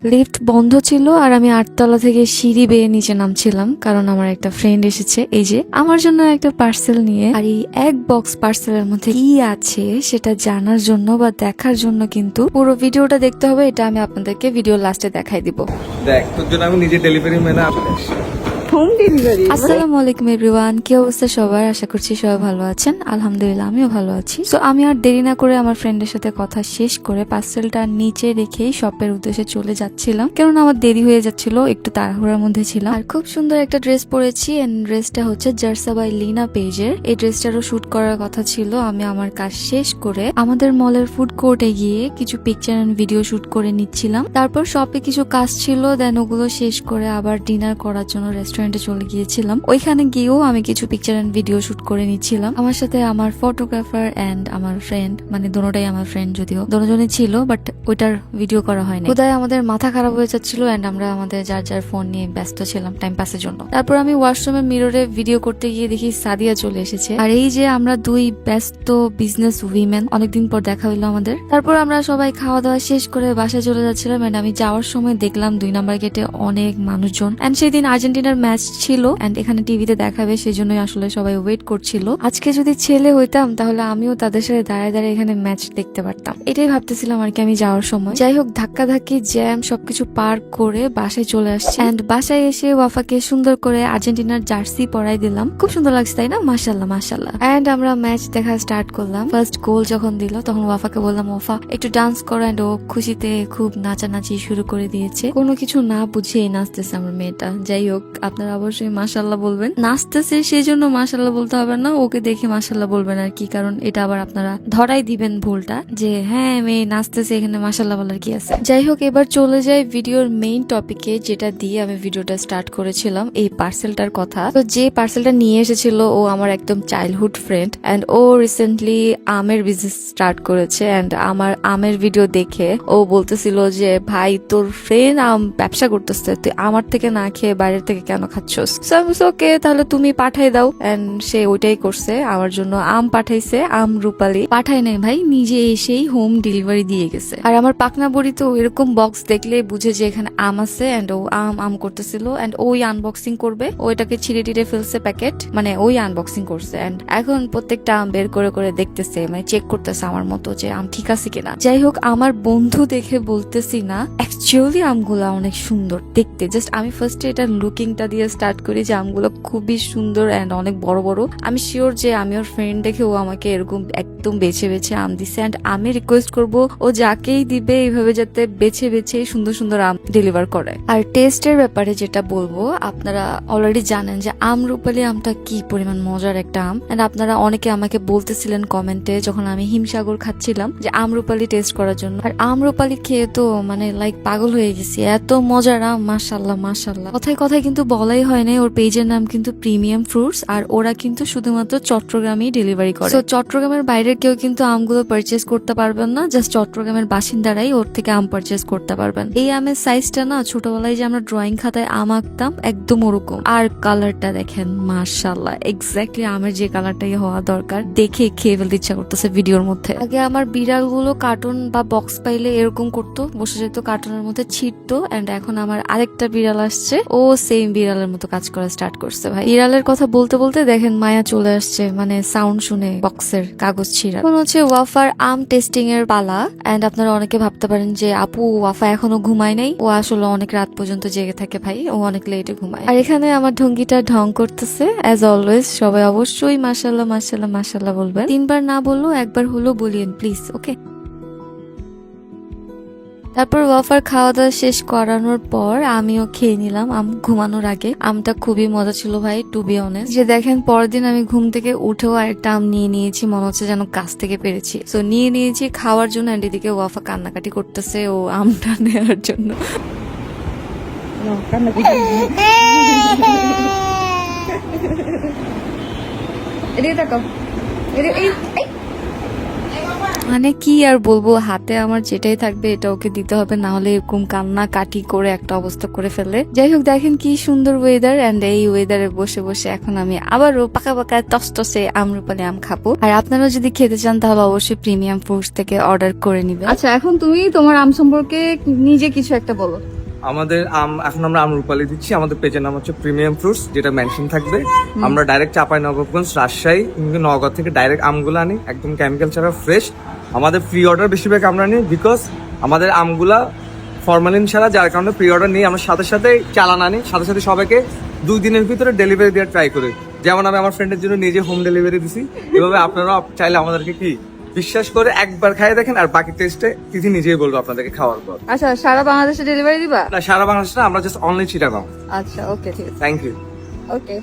Lift বন্ধ ছিল আর আমি 8 তলা থেকে সিঁড়ি বেয়ে নিচে নামছিলাম, কারণ আমার একটা ফ্রেন্ড এসেছে এই যে আমার জন্য একটা পার্সেল নিয়ে। আর এই এক বক্স পার্সেলের মধ্যে কি আছে সেটা জানার জন্য বা দেখার জন্য কিন্তু পুরো ভিডিওটা দেখতে হবে। এটা আমি আপনাদেরকে ভিডিও লাস্টে দেখাই দিব। দেখ, তোর জন্য আমি নিজে ডেলিভারি ম্যানে হোম ডেলিভারি। আসসালামু আলাইকুম এভরিওয়ান, কি অবস্থা সবার? আশা করছি সবাই ভালো আছেন। আলহামদুলিল্লাহ আমিও ভালো আছি। তো আমি আর দেরি না করে আমার ফ্রেন্ডের সাথে কথা শেষ করে পার্সেলটা নিচে রেখেই শপের উদ্দেশ্যে চলে যাচ্ছিলাম, কারণ আমার দেরি হয়ে যাচ্ছিল, একটু তাড়াহুড়ার মধ্যে ছিলাম। আর খুব সুন্দর একটা ড্রেস পরেছি, এন্ড ড্রেসটা হচ্ছে জার্সা বাই লিনা পেজের। এই ড্রেসটারও শুট করার কথা ছিল। আমি আমার কাজ শেষ করে আমাদের মলের ফুড কোর্টে গিয়ে কিছু পিকচার এন্ড ভিডিও শুট করে নিচ্ছিলাম। তারপর শপে কিছু কাজ ছিল, দেন ওগুলো শেষ করে আবার ডিনার করার জন্য রেস্টুরেন্টে চলে গিয়েছিলাম। ওইখানে গিয়েও আমি কিছু পিকচার এন্ড ভিডিও শুট করে নিচ্ছিলাম। আমার সাথে আমার ফটোগ্রাফার এন্ড আমার ফ্রেন্ড, মানে দুটোটাই আমার ফ্রেন্ড, যদিও দুজনই ছিল, বাট ওইটার ভিডিও করা হয়নি। কোথায় আমাদের মাথা খারাপ হয়ে যাচ্ছিল এন্ড আমরা আমাদের যার যার ফোন নিয়ে ব্যস্ত ছিলাম টাইম পাসের জন্য। তারপর আমি ওয়াশরুমের মিররে ভিডিও করতে গিয়ে দেখি সাদিয়া চলে এসেছে। আর এই যে আমরা দুই ব্যস্ত বিজনেস উইমেন, অনেকদিন পর দেখা হইলো আমাদের। তারপর আমরা সবাই খাওয়া দাওয়া শেষ করে বাসায় চলে যাচ্ছিলাম, এন্ড আমি যাওয়ার সময় দেখলাম 2 নাম্বার গেটে অনেক মানুষজন। এন্ড সেদিন আর্জেন্টিনার ম্যাচ ছিল এন্ড এখানে টিভিতে দেখাবে, সেই জন্যই আসলে সবাই ওয়েট করছিল। আজকে যদি ছেলে হইতাম তাহলে আমিও তাদের সাথে দাঁড়িয়ে দাঁড়িয়ে এখানে ম্যাচ দেখতে পারতাম, এটাই ভাবতেছিলাম আর কি আমি যাওয়ার সময়। যাই হোক, ধাক্কা ধাক্কি জ্যাম সবকিছু পার করে বাসায় চলে আসছি। এন্ড বাসায় এসে ওয়াফাকে সুন্দর করে আর্জেন্টিনার জার্সি পরাই দিলাম। খুব সুন্দর লাগছে তাই না? মাশাল্লাহ মাশাল্লাহ। এন্ড আমরা ম্যাচ দেখা স্টার্ট করলাম। ফার্স্ট গোল যখন দিল তখন ওয়াফাকে বললাম, ওয়াফা একটু ডান্স করো, এন্ড ও খুশিতে খুব নাচানাচি শুরু করে দিয়েছে। কোনো কিছু না বুঝেই নাচতেছে আমার মেয়েটা। যাই হোক, আপনারা অবশ্যই মাশাল্লাহ বলবেন। নাচতেছে সেই জন্য মাশাল্লাহ বলতে হবে না, ওকে দেখে মাশাল্লাহ বলবেন আর কি, কারণ এটা আবার আপনারা ধরাই দিবেন ভুলটা যে হ্যাঁ মেয়ে নাচতেছে, এখানে মাশাল্লাহ বলার কি আছে। যাই হোক, এবার চলে যাই ভিডিওর মেইন টপিকে, যেটা দিয়ে আমি ভিডিওটা স্টার্ট করেছিলাম, এই পার্সেলটার কথা। তো যে পার্সেলটা নিয়ে এসেছিল ও আমার একদম চাইল্ডহুড ফ্রেন্ড, এন্ড ও রিসেন্টলি আমের বিজনেস স্টার্ট করেছে। এন্ড আমার আমের ভিডিও দেখে ও বলতেছিল যে ভাই তোর ফ্রেন্ড আম ব্যবসা করতেছে, তুই আমার থেকে না খেয়ে বাইরের থেকে কেন খাচ্ছস? ওকে, তাহলে তুমি পাঠাই দাও। এন্ড সে ওইটাই করছে, আমার জন্য আম পাঠাইছে। আম রূপালী পাঠায় নাই ভাই, নিজে এসেই হোম ডেলিভারি দিয়ে গেছে। আর আমার পাকনা বড়ি তো এরকম বক্স দেখলে বুঝে যে এখানে আম আছে, এন্ড ও আম করতেছিল, এন্ড ওই আনবক্সিং করবে। ওইটাকে ছিঁড়ে টিড়ে ফেলছে প্যাকেট, মানে ওই আনবক্সিং করছে। এন্ড এখন প্রত্যেকটা আম বের করে করে দেখতেছে, মানে চেক করতেছে আমার মতো যে আম ঠিক আছে কিনা। যাই হোক, আমার বন্ধু দেখে বলতেছি না, অ্যাকচুয়ালি আমগুলা অনেক সুন্দর দেখতে। জাস্ট আমি ফার্স্টে এটা লুকিংটা দিয়ে স্টার্ট করি যে আমগুলো খুবই সুন্দর এন্ড অনেক বড় বড়। আমি শিওর যে আমি ওর ফ্রেন্ড দেখে ও আমাকে এরকম একদম বেছে বেছে আম দিছে। এন্ড আমি রিকোয়েস্ট করব ও যাকেই দিবে এইভাবে যাতে বেছে বেছে সুন্দর সুন্দর আম ডেলিভার করে। আর টেস্টের ব্যাপারে যেটা বলবো, আপনারা অলরেডি জানেন যে আম রূপালী আমটা কি পরিমাণ মজার একটা আম। এন্ড আপনারা অনেকে আমাকে বলতেছিলেন কমেন্টে যখন আমি হিমসাগর খাচ্ছিলাম যে আম রূপালী টেস্ট করার জন্য। আর আম রূপালী খেয়ে তো মানে লাইক পাগল হয়ে গেছি, এত মজার আম, মাশাল্লাহ মাশাল্লাহ। কথায় কথায় কিন্তু বলাই হয় নাই, ওর পেজের নাম কিন্তু প্রিমিয়াম ফ্রুটস, আর ওরা কিন্তু শুধুমাত্র চট্টগ্রামেই ডেলিভারি করে। চট্টগ্রামের বাইরের কেউ কিন্তু আমগুলো পারচেজ করতে পারবেন না, জাস্ট চট্টগ্রামের বাসিন্দারাই ওর থেকে আম পারচেজ করতে পারবেন। এই আমের সাইজটা না, ছোটবেলায় যে আমরা ড্রয়িং খাতায় আম আঁকতাম একদম ওরকম। আর কালারটা দেখেন মাশাল্লাহ, এক্স্যাক্টলি আমের যে কালারটাই হওয়া দরকার, দেখে খেয়ে ফেলতে ইচ্ছা করতেছে ভিডিওর মধ্যে। আগে আমার বিড়ালগুলো কার্টুন বা বক্স পাইলে এরকম করতো, বসে যেত কার্টুনের মধ্যে ছিটতো। এন্ড এখন আমার আরেকটা বিড়াল আসছে, ও সেম বিড়ালের মতো কাজ করা স্টার্ট করছে। ভাই বিড়ালের কথা বলতে বলতে দেখেন মায়া চলে আসছে, মানে সাউন্ড শুনে বক্সের কাগজ ছিঁড়া। এখন হচ্ছে ওয়াফার আম টেস্টিং এর পালা। এন্ড আপনারা অনেকে ভাবতে পারেন যে আপু ওয়াফা এখনো ঘুমায় নাই। ও আসলে অনেক রাত পর্যন্ত জেগে থাকে ভাই, ও অনেক লেটে ঘুমায়। আর এখানে আমার ঢঙ্গিটা ঢং করতেছে অ্যাজ অলওয়েজ। সবাই অবশ্যই মাশাল্লাহ মাশাল্লাহ মাশাল্লাহ বলবেন, 3 বার না বললেও 1 বার হলো বলিয়েন প্লিজ, ওকে? তারপর ওয়াফার খাওয়া দাওয়া শেষ করানোর পর আমিও খেয়ে নিলাম আম ঘুমানোর আগে। আমটা খুবই মজা ছিল ভাই, টু বি অনেস্ট। যে দেখেন পরের দিন আমি ঘুম থেকে উঠেও আরেকটা আম নিয়ে নিয়েছি, মনে হচ্ছে যেন গাছ থেকে পেরেছি। তো নিয়ে নিয়েছি খাওয়ার জন্য। এন্ড এদিকে ওয়াফা কান্নাকাটি করতেছে ও আমটা নেওয়ার জন্য। মানে কি আর বলবো, হাতে আমার যেটাই থাকবে এটা ওকে দিতে হবে, না হলে এরকম কান্না কাটি করে একটা অবস্থা করে ফেলে। যাই হোক, দেখেন কি সুন্দর ওয়েদার, এন্ড এই ওয়েদারে বসে বসে এখন আমি আবারও পাকা পাকা টসটসে আমরুপালি আম খাবো। আর আপনারা যদি খেতে চান তাহলে অবশ্যই প্রিমিয়াম ফ্রুটস থেকে অর্ডার করে নিবেন। আচ্ছা, এখন তুমি তোমার আম সম্পর্কে নিজে কিছু একটা বলো। আমাদের এখন আমরা আমরুপালি দিচ্ছি। আমাদের পেজের নাম হচ্ছে প্রিমিয়াম ফ্রুটস, যেটা মেনশন থাকবে। আমরা ডাইরেক্ট চাঁপাইনবাবগঞ্জ, রাজশাহী, নওগাঁ থেকে ডাইরেক্ট আমগুলো আনি, একদম কেমিক্যাল ছাড়া ফ্রেশ। আমাদের প্রি অর্ডার বেশিরভাগ আমরা নিই, বিকজ আমাদের আমগুলা ফরমালিন ছাড়া, যার কারণে প্রি অর্ডার নিয়ে আমরা সাথে সাথে চালান আনি, সাথে সাথে সবাইকে 2 দিনের ভিতরে ডেলিভারি দেওয়ার ট্রাই করি। যেমন আমি আমার ফ্রেন্ডের জন্য নিজে হোম ডেলিভারি দিছি, এভাবে আপনারাও চাইলে আমাদেরকে কি বিশ্বাস করে একবার খাইয়ে দেখেন, আর বাকি টেস্টে তিথি নিজেই বলবো আপনাদেরকে খাওয়ার পর। আচ্ছা, সারা বাংলাদেশে ডেলিভারি দিবা? না, সারা বাংলাদেশ না, আমরা জাস্ট অনলি চিটাগাং। আচ্ছা, ওকে, ঠিক আছে। Thank you. ওকে।